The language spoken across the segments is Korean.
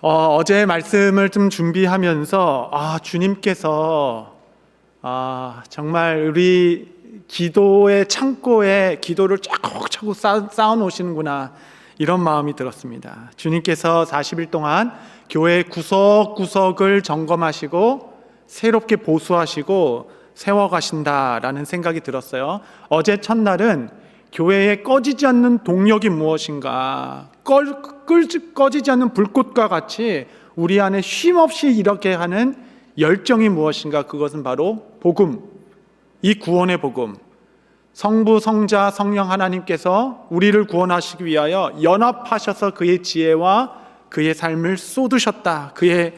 어제 말씀을 좀 준비하면서 주님께서 정말 우리 기도의 창고에 기도를 차곡차곡 쌓아 놓으시는구나, 이런 마음이 들었습니다. 주님께서 40일 동안 교회 구석구석을 점검하시고 새롭게 보수하시고 세워가신다라는 생각이 들었어요. 어제 첫날은 교회에 꺼지지 않는 동력이 무엇인가, 꺼지지 않는 불꽃과 같이 우리 안에 쉼없이 이렇게 하는 열정이 무엇인가, 그것은 바로 복음, 이 구원의 복음, 성부, 성자, 성령 하나님께서 우리를 구원하시기 위하여 연합하셔서 그의 지혜와 그의 삶을 쏟으셨다, 그의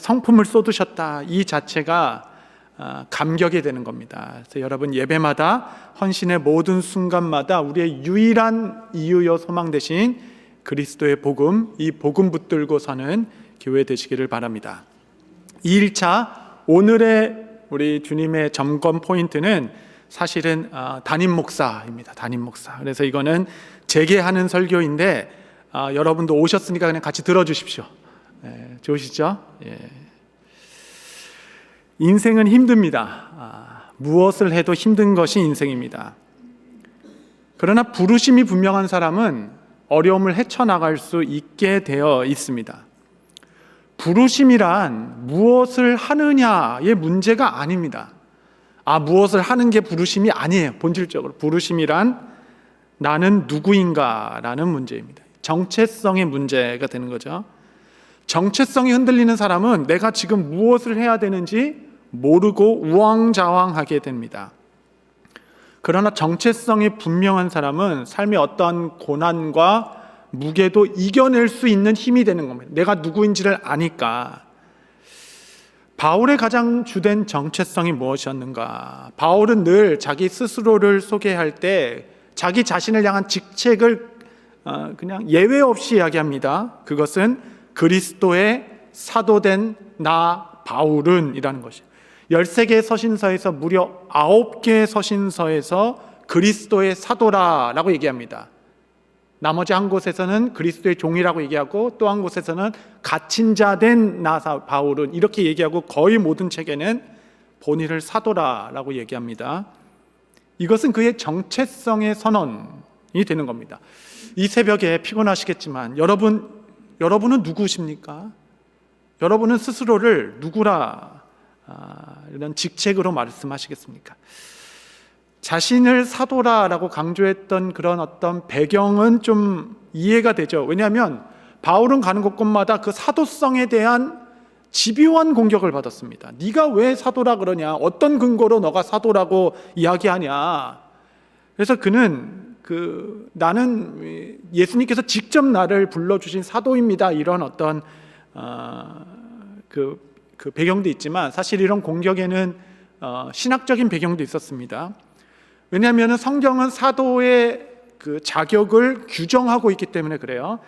성품을 쏟으셨다, 이 자체가 감격이 되는 겁니다. 그래서 여러분, 예배마다, 헌신의 모든 순간마다 우리의 유일한 이유요 소망 되신 그리스도의 복음, 이 복음 붙들고 사는 교회 되시기를 바랍니다. 2일차 오늘의 우리 주님의 점검 포인트는 사실은 담임 목사입니다. 담임 목사. 그래서 이거는 제게 하는 설교인데 여러분도 오셨으니까 그냥 같이 들어주십시오. 좋으시죠? 인생은 힘듭니다. 무엇을 해도 힘든 것이 인생입니다. 그러나 부르심이 분명한 사람은 어려움을 헤쳐나갈 수 있게 되어 있습니다. 부르심이란 무엇을 하느냐의 문제가 아닙니다. 무엇을 하는 게 부르심이 아니에요. 본질적으로 부르심이란 나는 누구인가 라는 문제입니다. 정체성의 문제가 되는 거죠. 정체성이 흔들리는 사람은 내가 지금 무엇을 해야 되는지 모르고 우왕좌왕하게 됩니다. 그러나 정체성이 분명한 사람은 삶의 어떠한 고난과 무게도 이겨낼 수 있는 힘이 되는 겁니다. 내가 누구인지를 아니까. 바울의 가장 주된 정체성이 무엇이었는가? 바울은 늘 자기 스스로를 소개할 때 자기 자신을 향한 직책을 그냥 예외 없이 이야기합니다. 그것은 그리스도의 사도된 나 바울은 이라는 것이에요. 13개의 서신서에서 무려 9개의 서신서에서 그리스도의 사도라라고 얘기합니다. 나머지 한 곳에서는 그리스도의 종이라고 얘기하고 또 한 곳에서는 갇힌 자 된 나 바울은 이렇게 얘기하고 거의 모든 책에는 본인을 사도라라고 얘기합니다. 이것은 그의 정체성의 선언이 되는 겁니다. 이 새벽에 피곤하시겠지만 여러분은 누구십니까? 여러분은 스스로를 누구라 이런 직책으로 말씀하시겠습니까? 자신을 사도라라고 강조했던 그런 어떤 배경은 좀 이해가 되죠. 왜냐하면 바울은 가는 곳곳마다 그 사도성에 대한 집요한 공격을 받았습니다. 네가 왜 사도라 그러냐? 어떤 근거로 너가 사도라고 이야기하냐? 그래서 그는 나는 예수님께서 직접 나를 불러주신 사도입니다, 이런 어떤 그 배경도 있지만 사실 이런 공격에는 신학적인 배경도 있었습니다. 왜냐하면 성경은 사도의 그 자격을 규정하고 있기 때문에 그래요.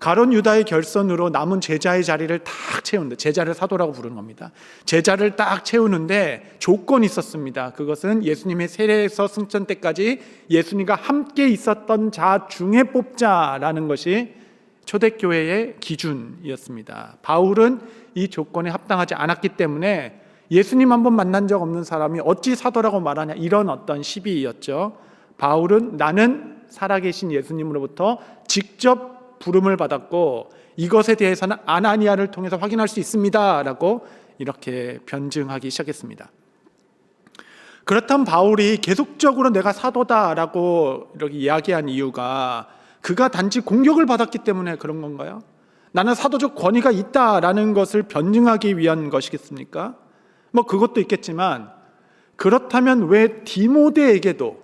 가룟 유다의 결선으로 남은 제자의 자리를 딱 채우는데, 제자를 사도라고 부르는 겁니다. 제자를 딱 채우는데 조건이 있었습니다. 그것은 예수님의 세례에서 승천 때까지 예수님과 함께 있었던 자 중에 뽑자라는 것이 초대교회의 기준이었습니다. 바울은 이 조건에 합당하지 않았기 때문에 예수님 한 번 만난 적 없는 사람이 어찌 사도라고 말하냐, 이런 어떤 시비였죠. 바울은 나는 살아계신 예수님으로부터 직접 부름을 받았고 이것에 대해서는 아나니아를 통해서 확인할 수 있습니다 라고 이렇게 변증하기 시작했습니다. 그렇다면 바울이 계속적으로 내가 사도다라고 이렇게 이야기한 이유가 그가 단지 공격을 받았기 때문에 그런 건가요? 나는 사도적 권위가 있다라는 것을 변증하기 위한 것이겠습니까? 그것도 있겠지만, 그렇다면 왜 디모데에게도,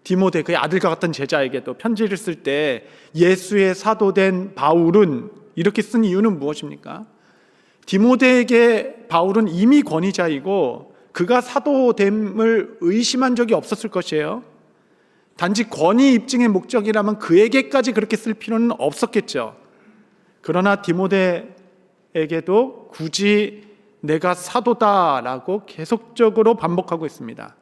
디모데 그의 아들과 같은 제자에게도 편지를 쓸 때 예수의 사도된 바울은 이렇게 쓴 이유는 무엇입니까? 디모데에게 바울은 이미 권위자이고 그가 사도됨을 의심한 적이 없었을 것이에요. 단지 권위 입증의 목적이라면 그에게까지 그렇게 쓸 필요는 없었겠죠. 그러나 디모데에게도 굳이 내가 사도다라고 계속적으로 반복하고 있습니다.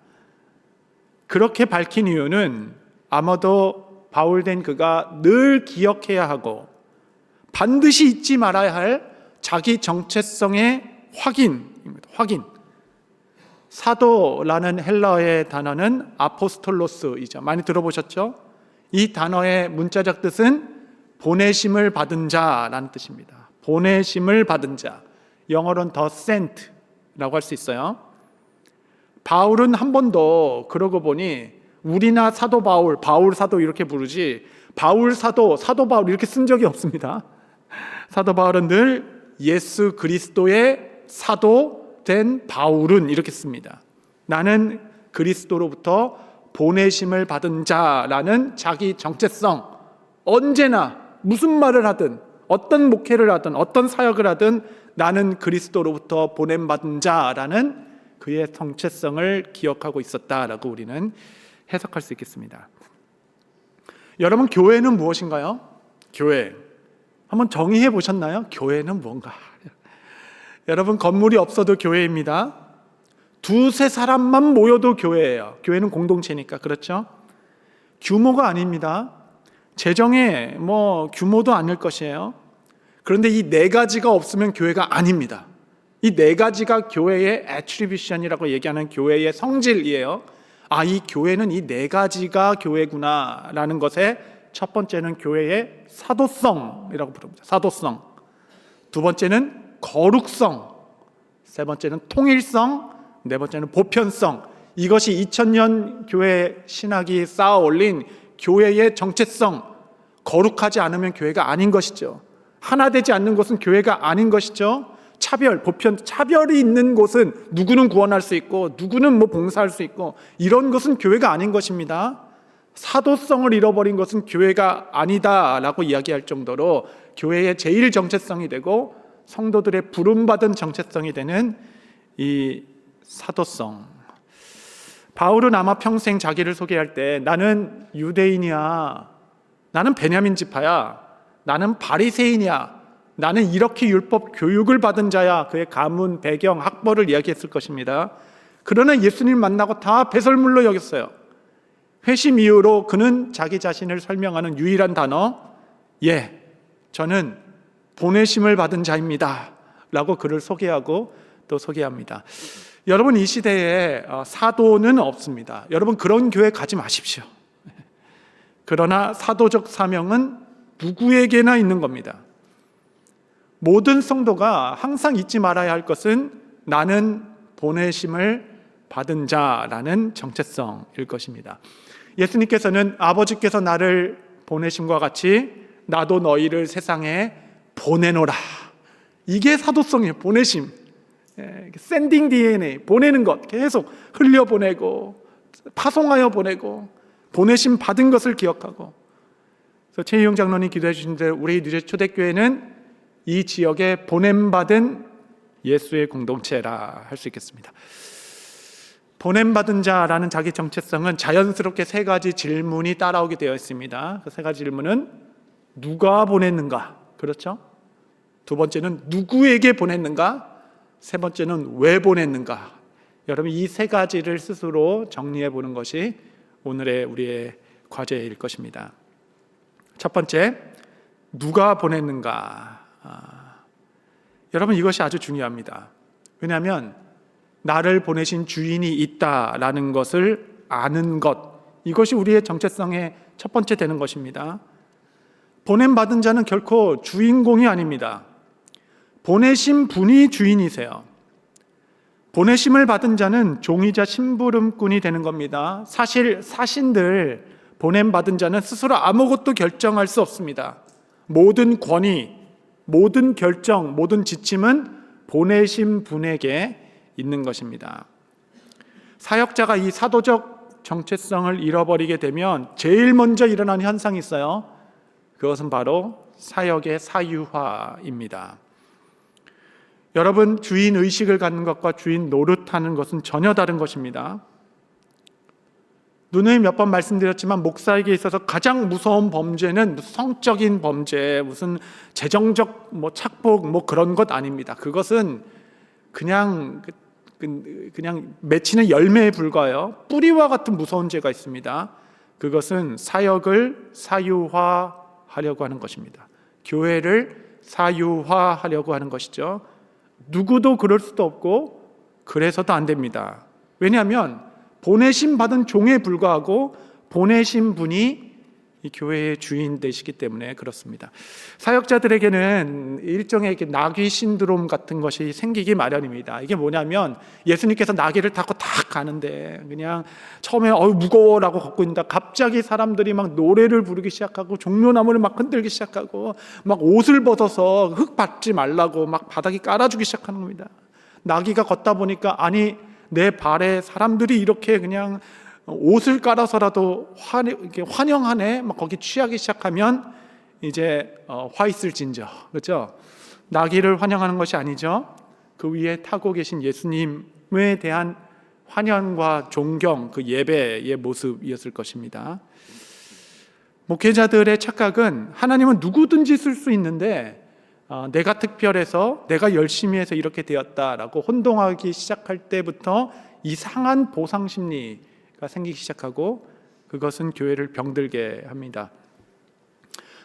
그렇게 밝힌 이유는 아마도 바울된 그가 늘 기억해야 하고 반드시 잊지 말아야 할 자기 정체성의 확인입니다. 확인. 사도라는 헬라어의 단어는 아포스톨로스이죠. 많이 들어보셨죠? 이 단어의 문자적 뜻은 보내심을 받은 자라는 뜻입니다. 보내심을 받은 자. 영어로는 the sent라고 할 수 있어요. 바울은 한 번도 그러고 보니 우리나 사도 바울, 바울 사도 이렇게 부르지 바울 사도, 사도 바울 이렇게 쓴 적이 없습니다. 사도 바울은 늘 예수 그리스도의 사도 된 바울은 이렇게 씁니다. 나는 그리스도로부터 보내심을 받은 자라는 자기 정체성, 언제나 무슨 말을 하든 어떤 목회를 하든 어떤 사역을 하든 나는 그리스도로부터 보냄받은 자라는 그의 정체성을 기억하고 있었다라고 우리는 해석할 수 있겠습니다. 여러분, 교회는 무엇인가요? 교회 한번 정의해 보셨나요? 교회는 뭔가? 여러분, 건물이 없어도 교회입니다. 두세 사람만 모여도 교회예요. 교회는 공동체니까. 그렇죠? 규모가 아닙니다. 재정의 규모도 아닐 것이에요. 그런데 이 네 가지가 없으면 교회가 아닙니다. 이 네 가지가 교회의 attribution이라고 얘기하는 교회의 성질이에요. 이 교회는 이 네 가지가 교회구나 라는 것의 첫 번째는 교회의 사도성이라고 부릅니다. 사도성. 두 번째는 거룩성. 세 번째는 통일성. 네 번째는 보편성. 이것이 2000년 교회 신학이 쌓아 올린 교회의 정체성. 거룩하지 않으면 교회가 아닌 것이죠. 하나 되지 않는 곳은 교회가 아닌 것이죠. 차별, 보편, 차별이 있는 곳은 누구는 구원할 수 있고 누구는 봉사할 수 있고 이런 것은 교회가 아닌 것입니다. 사도성을 잃어버린 것은 교회가 아니다라고 이야기할 정도로 교회의 제일 정체성이 되고 성도들의 부름받은 정체성이 되는 이 사도성. 바울은 아마 평생 자기를 소개할 때 나는 유대인이야, 나는 베냐민 지파야, 나는 바리새인이야, 나는 이렇게 율법 교육을 받은 자야, 그의 가문, 배경, 학벌을 이야기했을 것입니다. 그러나 예수님 만나고 다 배설물로 여겼어요. 회심 이후로 그는 자기 자신을 설명하는 유일한 단어, 저는 보내심을 받은 자입니다 라고 그를 소개하고 또 소개합니다. 여러분, 이 시대에 사도는 없습니다. 여러분, 그런 교회 가지 마십시오. 그러나 사도적 사명은 누구에게나 있는 겁니다. 모든 성도가 항상 잊지 말아야 할 것은 나는 보내심을 받은 자라는 정체성일 것입니다. 예수님께서는 아버지께서 나를 보내심과 같이 나도 너희를 세상에 보내노라. 이게 사도성이에요. 보내심. 샌딩 DNA, 보내는 것 계속 흘려보내고 파송하여 보내고 보내심 받은 것을 기억하고. 그래서 최희용 장로님 기도해 주신 대로 우리 뉴제 초대교회는 이 지역에 보냄받은 예수의 공동체라 할 수 있겠습니다. 보냄받은 자라는 자기 정체성은 자연스럽게 세 가지 질문이 따라오게 되어 있습니다. 그 세 가지 질문은 누가 보냈는가? 그렇죠? 두 번째는 누구에게 보냈는가? 세 번째는 왜 보냈는가? 여러분, 이 세 가지를 스스로 정리해 보는 것이 오늘의 우리의 과제일 것입니다. 첫 번째, 누가 보냈는가? 여러분, 이것이 아주 중요합니다. 왜냐하면 나를 보내신 주인이 있다라는 것을 아는 것, 이것이 우리의 정체성의 첫 번째 되는 것입니다. 보냄받은 자는 결코 주인공이 아닙니다. 보내신 분이 주인이세요. 보내심을 받은 자는 종이자 심부름꾼이 되는 겁니다. 사실 사신들, 보냄받은 자는 스스로 아무것도 결정할 수 없습니다. 모든 권위, 모든 결정, 모든 지침은 보내신 분에게 있는 것입니다. 사역자가 이 사도적 정체성을 잃어버리게 되면 제일 먼저 일어나는 현상이 있어요. 그것은 바로 사역의 사유화입니다. 여러분, 주인 의식을 갖는 것과 주인 노릇하는 것은 전혀 다른 것입니다. 누누이 몇 번 말씀드렸지만 목사에게 있어서 가장 무서운 범죄는 성적인 범죄, 무슨 재정적 착복 그런 것 아닙니다. 그것은 그냥 맺히는 열매에 불과해요. 뿌리와 같은 무서운 죄가 있습니다. 그것은 사역을 사유화하려고 하는 것입니다. 교회를 사유화하려고 하는 것이죠. 누구도 그럴 수도 없고 그래서도 안 됩니다. 왜냐하면 보내심 받은 종에 불과하고 보내신 분이 이 교회의 주인 되시기 때문에 그렇습니다. 사역자들에게는 일종의 나귀 신드롬 같은 것이 생기기 마련입니다. 이게 뭐냐면 예수님께서 나귀를 타고 딱 가는데 그냥 처음에 무거워라고 걷고 있는데 갑자기 사람들이 막 노래를 부르기 시작하고 종려나무를 막 흔들기 시작하고 막 옷을 벗어서 흙 밟지 말라고 막 바닥에 깔아주기 시작하는 겁니다. 나귀가 걷다 보니까 아니 내 발에 사람들이 이렇게 그냥 옷을 깔아서라도 환영하네. 막 거기 취하기 시작하면 이제 화 있을진저, 그렇죠? 나귀를 환영하는 것이 아니죠. 그 위에 타고 계신 예수님에 대한 환영과 존경, 그 예배의 모습이었을 것입니다. 목회자들의 착각은 하나님은 누구든지 쓸 수 있는데 내가 특별해서 내가 열심히 해서 이렇게 되었다라고 혼동하기 시작할 때부터 이상한 보상 심리가 생기기 시작하고 그것은 교회를 병들게 합니다.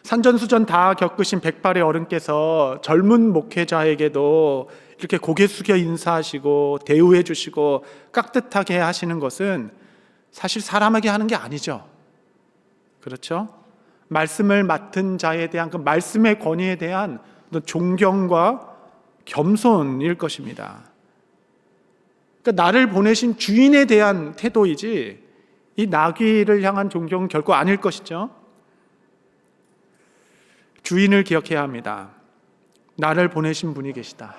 산전수전 다 겪으신 백발의 어른께서 젊은 목회자에게도 이렇게 고개 숙여 인사하시고 대우해 주시고 깍듯하게 하시는 것은 사실 사람에게 하는 게 아니죠. 그렇죠? 말씀을 맡은 자에 대한 그 말씀의 권위에 대한 존경과 겸손일 것입니다. 그러니까 나를 보내신 주인에 대한 태도이지 이 나귀를 향한 존경은 결코 아닐 것이죠. 주인을 기억해야 합니다. 나를 보내신 분이 계시다.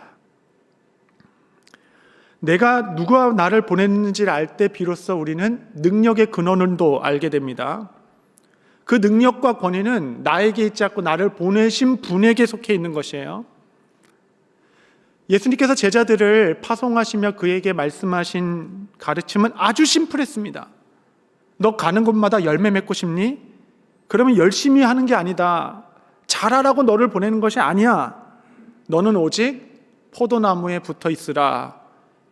내가 누가 나를 보냈는지를 알 때 비로소 우리는 능력의 근원을 또 알게 됩니다. 그 능력과 권위는 나에게 있지 않고 나를 보내신 분에게 속해 있는 것이에요. 예수님께서 제자들을 파송하시며 그에게 말씀하신 가르침은 아주 심플했습니다. 너 가는 곳마다 열매 맺고 싶니? 그러면 열심히 하는 게 아니다. 잘하라고 너를 보내는 것이 아니야. 너는 오직 포도나무에 붙어 있으라.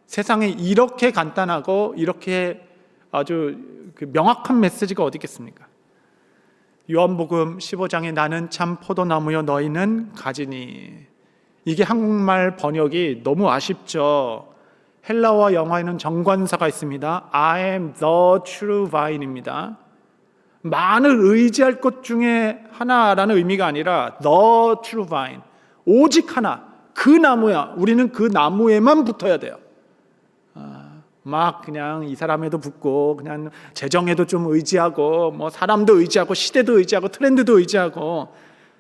세상에 이렇게 간단하고 이렇게 아주 명확한 메시지가 어디 있겠습니까? 요한복음 15장에 나는 참 포도나무여 너희는 가지니. 이게 한국말 번역이 너무 아쉽죠. 헬라어 영어에는 정관사가 있습니다. I am the true vine입니다. 많은 의지할 것 중에 하나라는 의미가 아니라 the true vine, 오직 하나, 그 나무야. 우리는 그 나무에만 붙어야 돼요. 막 그냥 이 사람에도 붙고 그냥 재정에도 좀 의지하고 뭐 사람도 의지하고 시대도 의지하고 트렌드도 의지하고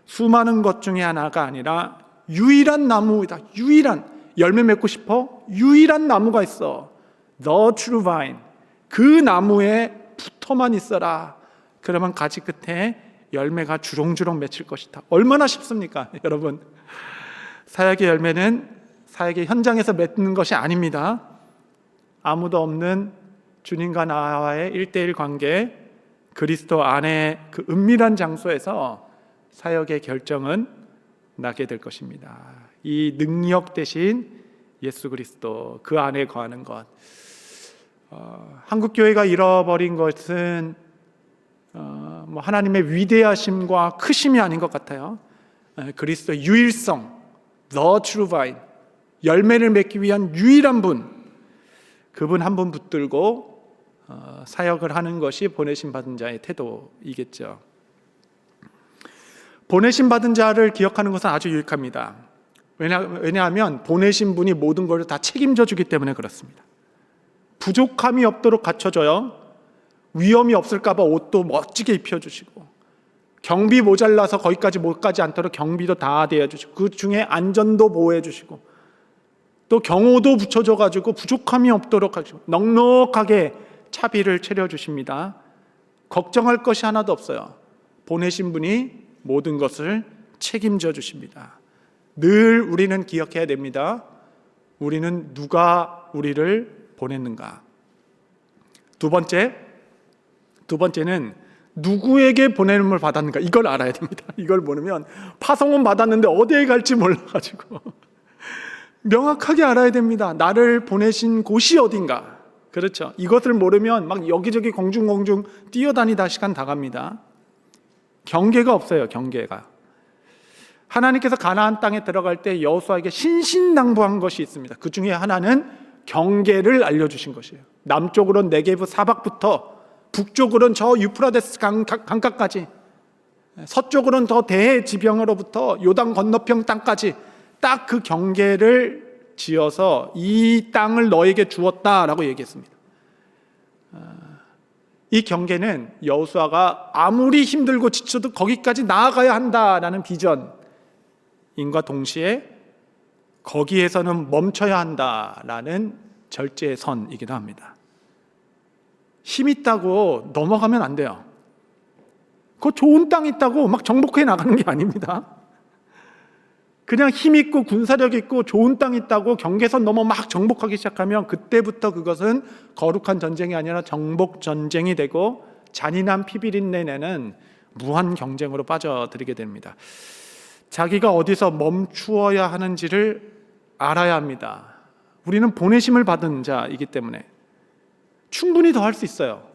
수많은 것 중에 하나가 아니라 유일한 나무이다. 유일한 열매 맺고 싶어? 유일한 나무가 있어. The true vine. 그 나무에 붙어만 있어라. 그러면 가지 끝에 열매가 주렁주렁 맺힐 것이다. 얼마나 쉽습니까, 여러분? 사역의 열매는 사역의 현장에서 맺는 것이 아닙니다. 아무도 없는 주님과 나와의 1:1 관계, 그리스도 안에 그 은밀한 장소에서 사역의 결정은 나게 될 것입니다. 이 능력 대신 예수 그리스도 그 안에 거하는 것. 한국 교회가 잃어버린 것은 뭐 하나님의 위대하심과 크심이 아닌 것 같아요. 그리스도의 유일성, the true vine, 열매를 맺기 위한 유일한 분, 그분 한 분 붙들고 사역을 하는 것이 보내심 받은 자의 태도이겠죠. 보내심 받은 자를 기억하는 것은 아주 유익합니다. 왜냐하면 보내신 분이 모든 것을 다 책임져 주기 때문에 그렇습니다. 부족함이 없도록 갖춰줘요. 위험이 없을까 봐 옷도 멋지게 입혀주시고, 경비 모자라서 거기까지 못 가지 않도록 경비도 다 대해주시고, 그 중에 안전도 보호해주시고, 또 경호도 붙여줘가지고 부족함이 없도록 하시고 넉넉하게 차비를 차려주십니다. 걱정할 것이 하나도 없어요. 보내신 분이 모든 것을 책임져 주십니다. 늘 우리는 기억해야 됩니다. 우리는 누가 우리를 보냈는가? 두 번째는 누구에게 보냄을 받았는가? 이걸 알아야 됩니다. 이걸 모르면 파송은 받았는데 어디에 갈지 몰라가지고 명확하게 알아야 됩니다. 나를 보내신 곳이 어딘가? 그렇죠. 이것을 모르면 막 여기저기 공중공중 뛰어다니다 시간 다 갑니다. 경계가 없어요. 경계가. 하나님께서 가나안 땅에 들어갈 때 여호수아에게 신신당부한 것이 있습니다. 그 중에 하나는 경계를 알려주신 것이에요. 남쪽으로는 네게브 사박부터 북쪽으로는 저 유프라데스 강가까지, 서쪽으로는 더 대해 지병으로부터 요단 건너편 땅까지 딱 그 경계를 지어서 이 땅을 너에게 주었다라고 얘기했습니다. 이 경계는 여호수아가 아무리 힘들고 지쳐도 거기까지 나아가야 한다라는 비전인과 동시에 거기에서는 멈춰야 한다라는 절제의 선이기도 합니다. 힘 있다고 넘어가면 안 돼요. 그 좋은 땅 있다고 막 정복해 나가는 게 아닙니다. 그냥 힘 있고 군사력 있고 좋은 땅 있다고 경계선 넘어 막 정복하기 시작하면 그때부터 그것은 거룩한 전쟁이 아니라 정복 전쟁이 되고 잔인한 피비린내 내는 무한 경쟁으로 빠져들게 됩니다. 자기가 어디서 멈추어야 하는지를 알아야 합니다. 우리는 보내심을 받은 자이기 때문에 충분히 더 할 수 있어요.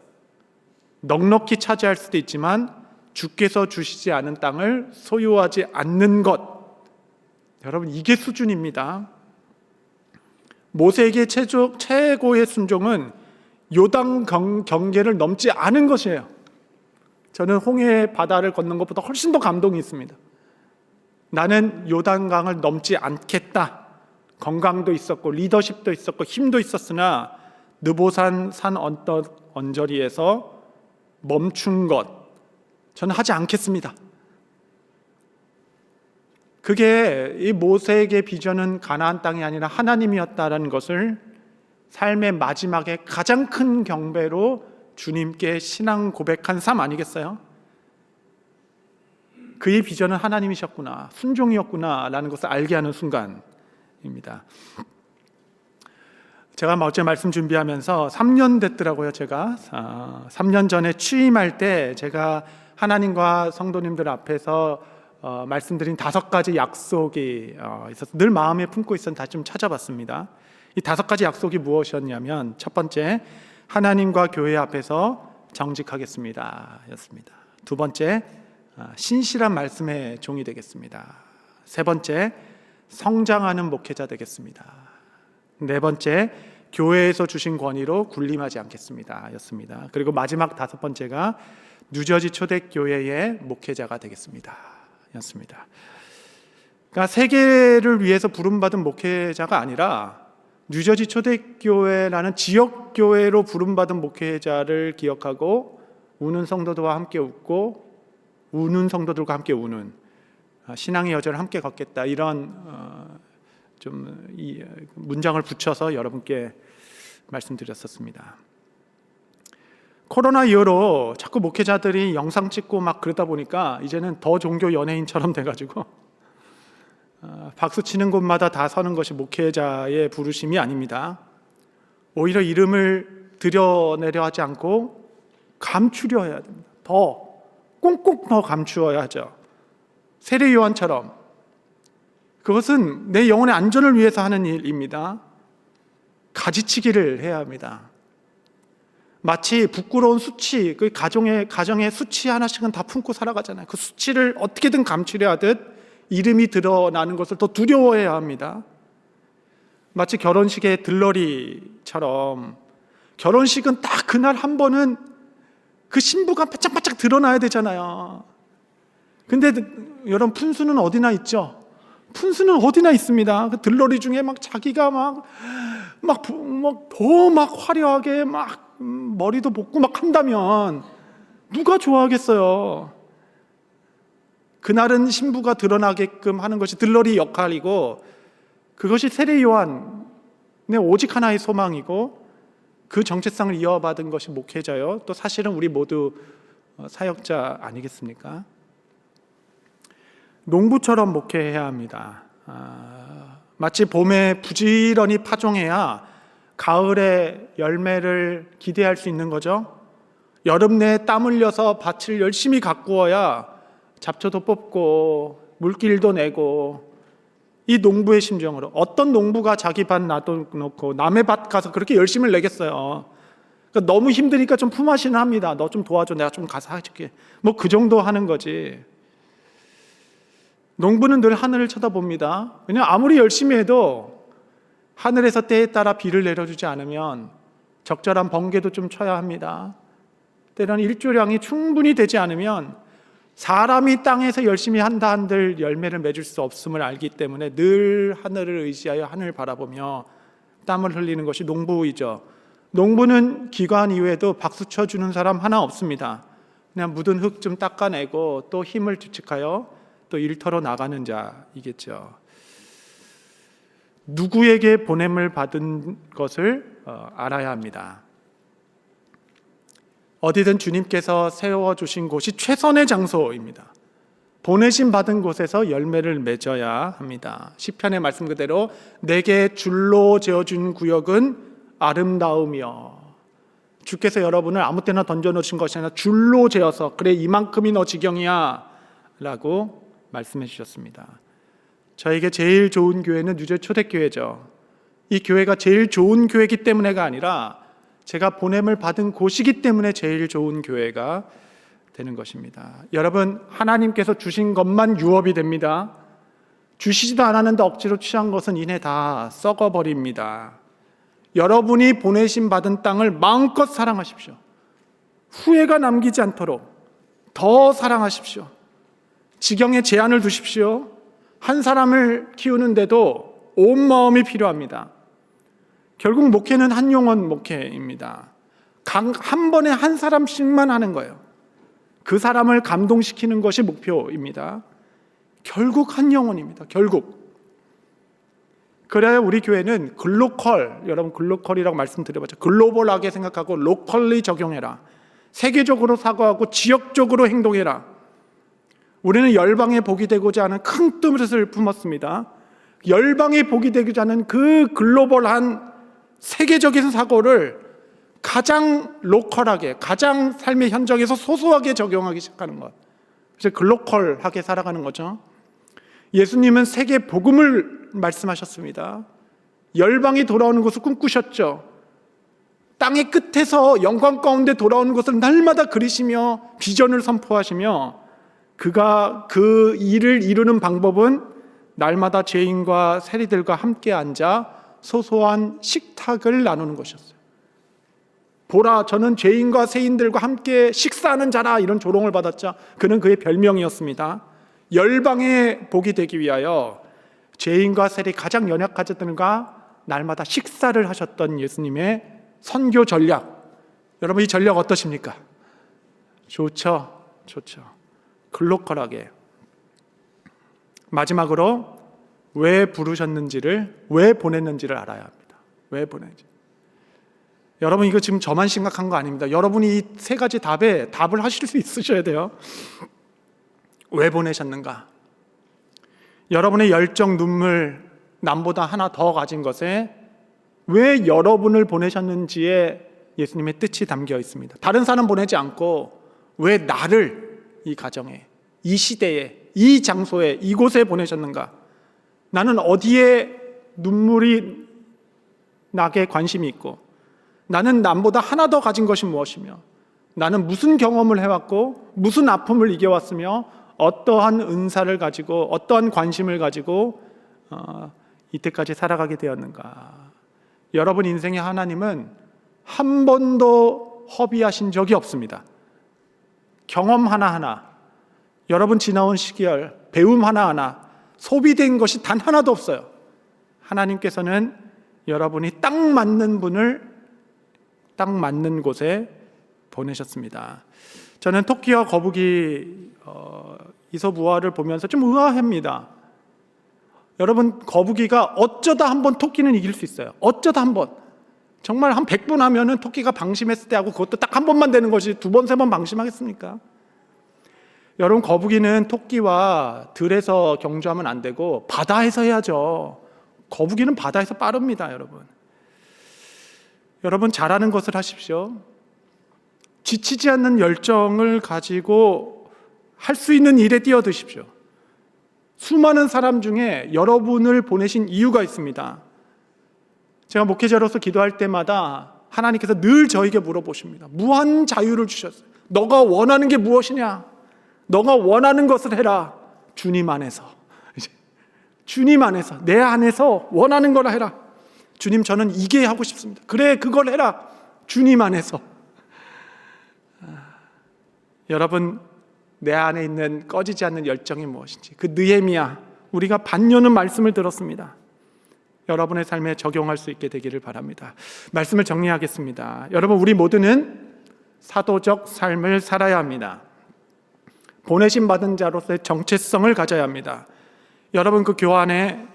넉넉히 차지할 수도 있지만 주께서 주시지 않은 땅을 소유하지 않는 것, 여러분 이게 수준입니다. 모세에게 최고의 순종은 요단 경계를 넘지 않은 것이에요. 저는 홍해 바다를 걷는 것보다 훨씬 더 감동이 있습니다. 나는 요단강을 넘지 않겠다. 건강도 있었고 리더십도 있었고 힘도 있었으나 느보산 산 언저리에서 멈춘 것, 저는 하지 않겠습니다. 그게 이 모세에게 비전은 가나안 땅이 아니라 하나님이었다라는 것을 삶의 마지막에 가장 큰 경배로 주님께 신앙 고백한 삶 아니겠어요? 그의 비전은 하나님이셨구나, 순종이었구나 라는 것을 알게 하는 순간입니다. 제가 어제 말씀 준비하면서 3년 됐더라고요. 제가 3년 전에 취임할 때 제가 하나님과 성도님들 앞에서 말씀드린 5가지 약속이 있어서 늘 마음에 품고 있었는데 다시 좀 찾아봤습니다. 이 5가지 약속이 무엇이었냐면, 첫 번째, 하나님과 교회 앞에서 정직하겠습니다 였습니다. 두 번째, 신실한 말씀의 종이 되겠습니다. 세 번째, 성장하는 목회자 되겠습니다. 네 번째, 교회에서 주신 권위로 군림하지 않겠습니다 였습니다. 그리고 마지막 5번째가 뉴저지 초대교회의 목회자가 되겠습니다 였습니다. 그러니까 세계를 위해서 부름받은 목회자가 아니라 뉴저지 초대교회라는 지역교회로 부름받은 목회자를 기억하고 우는 성도들과 함께 웃고 우는 성도들과 함께 우는 신앙의 여정을 함께 걷겠다, 이런 이 문장을 붙여서 여러분께 말씀드렸었습니다. 코로나 이후로 자꾸 목회자들이 영상 찍고 막 그러다 보니까 이제는 더 종교 연예인처럼 돼가지고 박수 치는 곳마다 다 서는 것이 목회자의 부르심이 아닙니다. 오히려 이름을 드러내려 하지 않고 감추려 해야 됩니다. 더 꽁꽁 더 감추어야 하죠. 세례 요한처럼. 그것은 내 영혼의 안전을 위해서 하는 일입니다. 가지치기를 해야 합니다. 마치 부끄러운 수치, 그 가정의 수치 하나씩은 다 품고 살아가잖아요. 그 수치를 어떻게든 감추려 하듯 이름이 드러나는 것을 더 두려워해야 합니다. 마치 결혼식의 들러리처럼 결혼식은 딱 그날 한 번은 그 신부가 바짝바짝 드러나야 되잖아요. 근데 여러분, 푼수는 어디나 있죠? 푼수는 어디나 있습니다. 그 들러리 중에 막 자기가 더 화려하게 머리도 볶고 막 한다면 누가 좋아하겠어요? 그날은 신부가 드러나게끔 하는 것이 들러리 역할이고, 그것이 세례 요한의 오직 하나의 소망이고, 그 정체성을 이어받은 것이 목회자요, 또 사실은 우리 모두 사역자 아니겠습니까? 농부처럼 목회해야 합니다. 마치 봄에 부지런히 파종해야 가을에 열매를 기대할 수 있는 거죠. 여름 내에 땀 흘려서 밭을 열심히 가꾸어야 잡초도 뽑고 물길도 내고, 이 농부의 심정으로, 어떤 농부가 자기 밭 놔둬놓고 남의 밭 가서 그렇게 열심을 내겠어요? 그러니까 너무 힘드니까 좀 품앗이는 합니다. 너 좀 도와줘, 내가 좀 가서 해줄게, 그 정도 하는 거지. 농부는 늘 하늘을 쳐다봅니다. 왜냐하면 아무리 열심히 해도 하늘에서 때에 따라 비를 내려주지 않으면 적절한 번개도 좀 쳐야 합니다. 때로는 일조량이 충분히 되지 않으면 사람이 땅에서 열심히 한다 한들 열매를 맺을 수 없음을 알기 때문에 늘 하늘을 의지하여 하늘을 바라보며 땀을 흘리는 것이 농부이죠. 농부는 기관 이후에도 박수 쳐주는 사람 하나 없습니다. 그냥 묻은 흙 좀 닦아내고 또 힘을 주축하여 또 일터로 나가는 자이겠죠. 누구에게 보냄을 받은 것을 알아야 합니다. 어디든 주님께서 세워주신 곳이 최선의 장소입니다. 보내심 받은 곳에서 열매를 맺어야 합니다. 시편의 말씀 그대로 내게 줄로 재어준 구역은 아름다우며, 주께서 여러분을 아무 때나 던져놓으신 것이 아니라 줄로 재어서 그래 이만큼이 너 지경이야 라고 말씀해 주셨습니다. 저에게 제일 좋은 교회는 뉴저 초대교회죠. 이 교회가 제일 좋은 교회이기 때문에가 아니라 제가 보냄을 받은 곳이기 때문에 제일 좋은 교회가 되는 것입니다. 여러분, 하나님께서 주신 것만 유업이 됩니다. 주시지도 않았는데 억지로 취한 것은 이내 다 썩어버립니다. 여러분이 보내심 받은 땅을 마음껏 사랑하십시오. 후회가 남기지 않도록 더 사랑하십시오. 지경에 제한을 두십시오. 한 사람을 키우는데도 온 마음이 필요합니다. 결국 목회는 한 영혼 목회입니다. 한 번에 한 사람씩만 하는 거예요. 그 사람을 감동시키는 것이 목표입니다. 결국 한 영혼입니다. 결국. 그래야 우리 교회는 글로컬, 여러분 글로컬이라고 말씀드려봤죠. 글로벌하게 생각하고 로컬리 적용해라. 세계적으로 사고하고 지역적으로 행동해라. 우리는 열방에 복이 되고자 하는 큰 뜻을 품었습니다. 열방에 복이 되고자 하는 그 글로벌한 세계적인 사고를 가장 로컬하게, 가장 삶의 현장에서 소소하게 적용하기 시작하는 것. 그래서 글로컬하게 살아가는 거죠. 예수님은 세계 복음을 말씀하셨습니다. 열방이 돌아오는 것을 꿈꾸셨죠. 땅의 끝에서 영광 가운데 돌아오는 것을 날마다 그리시며 비전을 선포하시며 그가 그 일을 이루는 방법은 날마다 죄인과 세리들과 함께 앉아 소소한 식탁을 나누는 것이었어요. 보라, 저는 죄인과 세인들과 함께 식사하는 자라, 이런 조롱을 받았죠. 그는 그의 별명이었습니다. 열방의 복이 되기 위하여 죄인과 세리, 가장 연약한 자들과 날마다 식사를 하셨던 예수님의 선교 전략. 여러분, 이 전략 어떠십니까? 좋죠. 글로컬하게. 마지막으로 왜 부르셨는지를, 왜 보냈는지를 알아야 합니다. 왜 보냈는지. 여러분, 이거 지금 저만 심각한 거 아닙니다. 여러분이 이 세 가지 답에 답을 하실 수 있으셔야 돼요. 왜 보내셨는가? 여러분의 열정, 눈물, 남보다 하나 더 가진 것에 왜 여러분을 보내셨는지에 예수님의 뜻이 담겨 있습니다. 다른 사람 보내지 않고 왜 나를 이 가정에, 이 시대에, 이 장소에, 이곳에 보내셨는가? 나는 어디에 눈물이 나게 관심이 있고, 나는 남보다 하나 더 가진 것이 무엇이며, 나는 무슨 경험을 해왔고 무슨 아픔을 이겨왔으며 어떠한 은사를 가지고 어떠한 관심을 가지고 이때까지 살아가게 되었는가. 여러분 인생의 하나님은 한 번도 허비하신 적이 없습니다. 경험 하나하나, 여러분 지나온 시기열, 배움 하나하나 소비된 것이 단 하나도 없어요. 하나님께서는 여러분이 딱 맞는 분을 딱 맞는 곳에 보내셨습니다. 저는 토끼와 거북이 이솝우화를 보면서 좀 의아합니다. 여러분, 거북이가 어쩌다 한번 토끼는 이길 수 있어요. 어쩌다 한번. 정말 한 100번 하면은 토끼가 방심했을 때 하고 그것도 딱 한 번만 되는 것이 두 번, 세 번 방심하겠습니까? 여러분, 거북이는 토끼와 들에서 경주하면 안 되고 바다에서 해야죠. 거북이는 바다에서 빠릅니다, 여러분. 여러분, 잘하는 것을 하십시오. 지치지 않는 열정을 가지고 할 수 있는 일에 뛰어드십시오. 수많은 사람 중에 여러분을 보내신 이유가 있습니다. 제가 목회자로서 기도할 때마다 하나님께서 늘 저에게 물어보십니다. 무한 자유를 주셨어요. 너가 원하는 게 무엇이냐? 너가 원하는 것을 해라. 주님 안에서. 주님 안에서, 내 안에서 원하는 걸 해라. 주님, 저는 이게 하고 싶습니다. 그래, 그걸 해라. 주님 안에서. 여러분, 내 안에 있는 꺼지지 않는 열정이 무엇인지, 그 느헤미야, 우리가 반년은 말씀을 들었습니다. 여러분의 삶에 적용할 수 있게 되기를 바랍니다. 말씀을 정리하겠습니다. 여러분, 우리 모두는 사도적 삶을 살아야 합니다. 보내심 받은 자로서의 정체성을 가져야 합니다. 여러분, 그 교환에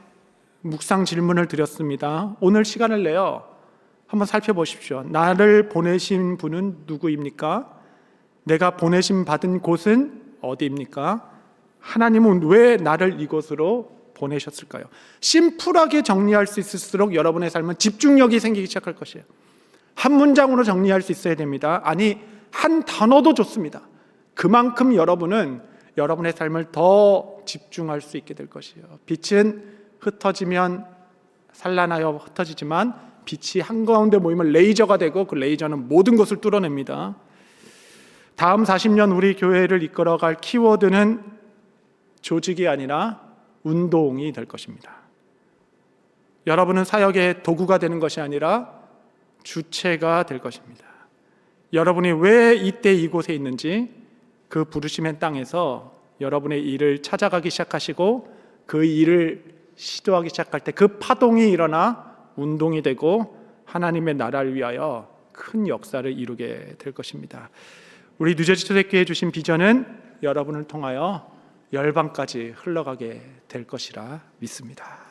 묵상 질문을 드렸습니다. 오늘 시간을 내어 한번 살펴보십시오. 나를 보내신 분은 누구입니까? 내가 보내심 받은 곳은 어디입니까? 하나님은 왜 나를 이곳으로 보내셨을까요? 심플하게 정리할 수 있을수록 여러분의 삶은 집중력이 생기기 시작할 것이에요. 한 문장으로 정리할 수 있어야 됩니다. 아니, 한 단어도 좋습니다. 그만큼 여러분은 여러분의 삶을 더 집중할 수 있게 될 것이에요. 빛은 흩어지면 산란하여 흩어지지만 빛이 한가운데 모이면 레이저가 되고 그 레이저는 모든 것을 뚫어냅니다. 다음 40년 우리 교회를 이끌어갈 키워드는 조직이 아니라 운동이 될 것입니다. 여러분은 사역의 도구가 되는 것이 아니라 주체가 될 것입니다. 여러분이 왜 이때 이곳에 있는지 그 부르심의 땅에서 여러분의 일을 찾아가기 시작하시고 그 일을 시도하기 시작할 때 그 파동이 일어나 운동이 되고 하나님의 나라를 위하여 큰 역사를 이루게 될 것입니다. 우리 뉴저지 초대교회에 주신 비전은 여러분을 통하여 열방까지 흘러가게 될 것이라 믿습니다.